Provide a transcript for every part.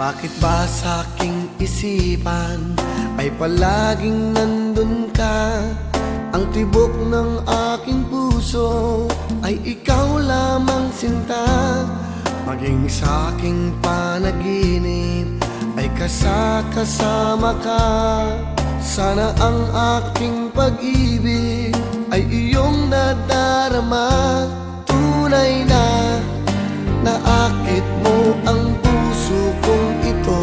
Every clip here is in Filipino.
Bakit ba sa aking isipan ay palaging nandun ka? Ang tibok ng aking puso ay ikaw lamang sinta. Maging sa aking panaginip ay kasama ka. Sana ang aking pag-ibig ay iyong nadarama. Tunay na naakit mo ang puso kong ito.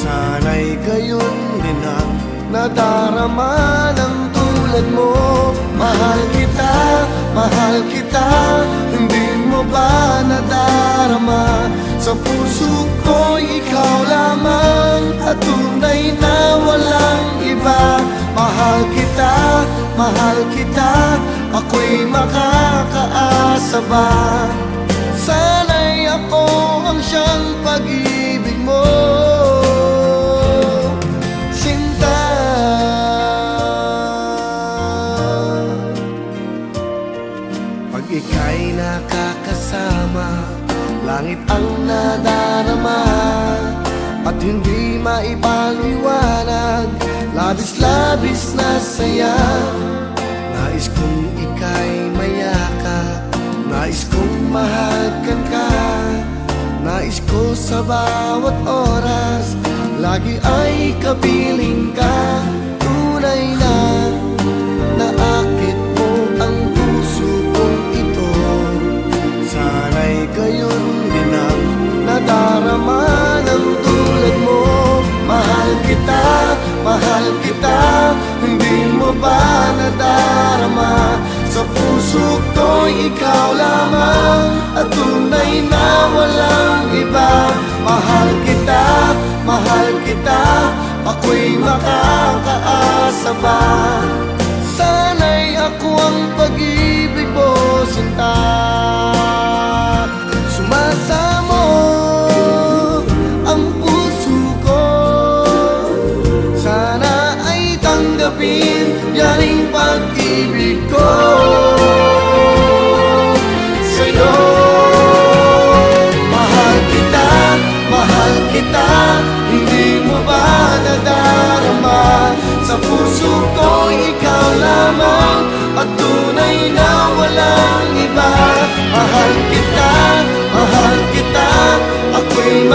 Sana'y gayon din ang nadarama ng tulad mo. Mahal kita, hindi mo ba nadarama? Sa puso ko'y ikaw lamang at tunay na walang iba. Mahal kita, ako'y makakaasa ba? Sana'y ako ang siyang pag-ibig mo, sinta. Pag ika'y nakakasama, langit ang nadarama at hindi maipaliwanag. Labis-labis na saya. Nais kong ika'y mayakap, nais kong mahagan ka. Nais ko sa bawat oras lagi ay kapiling ka. Tunay na naakit mo ang puso kong ito. Sana'y gayon din ang nadarama ng tulad mo. Mahal kita, hindi mo ba nadarama? Sa puso ko'y ikaw lamang at tunay na walang iba. Mahal kita, ako'y makakaasa ba? Sana'y ako ang pag-ibig mo, sinta. Sumasamo ang puso ko, sana ay tanggapin yaring pag-ibig ko sa'yo. Mahal kita, hindi mo ba nadarama? Sa puso ko ikaw lamang at tunay na walang iba. Mahal kita, ako'y